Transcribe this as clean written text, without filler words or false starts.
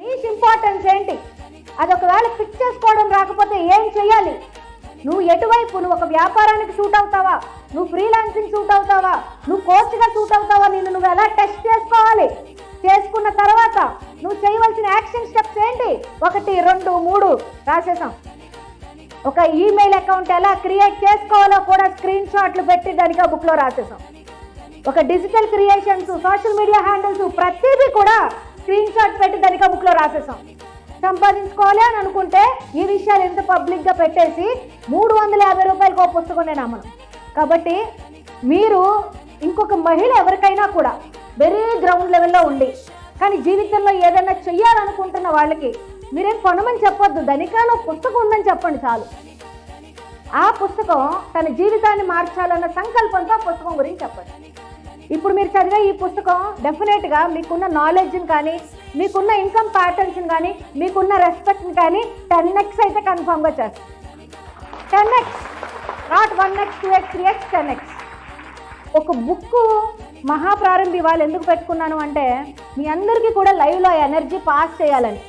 Niche importance ఏంటి, అది ఒకవేళ ఫిక్స్ చేసుకోవడం రాకపోతే ఏం చేయాలి, నువ్వు ఎటువైపు, నువ్వు ఒక వ్యాపారానికి సూట్ అవుతావా, నువ్వు ఫ్రీలాన్సింగ్ సూట్ అవుతావా, నువ్వు కోచ్గా సూట్ అవుతావా, నువ్వు ఎలా టెస్ట్ చేసుకోవాలి, చేసుకున్న తర్వాత నువ్వు చేయవలసిన యాక్షన్ స్టెప్స్ ఏంటి, 1 2 3 రాసేసాం. ఒక ఈమెయిల్ అకౌంట్ ఎలా క్రియేట్ చేసుకోవాలో కూడా స్క్రీన్ షాట్లు పెట్టి దానికి ఆ బుక్లో రాసేసాం. ఒక digital creations, social media handles ప్రతిదీ కూడా స్క్రీన్ షాట్ పెట్టి దానికి ఆ బుక్లో రాసేసాం. సంపాదించుకోవాలి అని అనుకుంటే ఈ విషయాలు ఎంత పబ్లిక్గా పెట్టేసి 350 రూపాయలకు ఒక పుస్తకం నేను అమ్మను. కాబట్టి మీరు ఇంకొక మహిళ ఎవరికైనా కూడా వెరీ గ్రౌండ్ లెవెల్లో ఉండి కానీ జీవితంలో ఏదైనా చెయ్యాలనుకుంటున్న వాళ్ళకి మీరేం కొనమని చెప్పొద్దు, ధనికాలో పుస్తకం ఉందని చెప్పండి చాలు. ఆ పుస్తకం తన జీవితాన్ని మార్చాలన్న సంకల్పంతో ఆ పుస్తకం గురించి చెప్పండి. ఇప్పుడు మీరు చదివే ఈ పుస్తకం డెఫినెట్గా మీకున్న నాలెడ్జ్ని కానీ, మీకున్న ఇన్కమ్ ప్యాటర్న్స్ని కానీ, మీకున్న రెస్పెక్ట్ని కానీ 10x అయితే కన్ఫామ్గా చేస్తుంది. 10x, not 1x 2x 3x 10x. ఒక బుక్ మహాప్రారంభి వాళ్ళు ఎందుకు పెట్టుకున్నాను అంటే మీ అందరికీ కూడా లైవ్లో ఎనర్జీ పాస్ చేయాలని.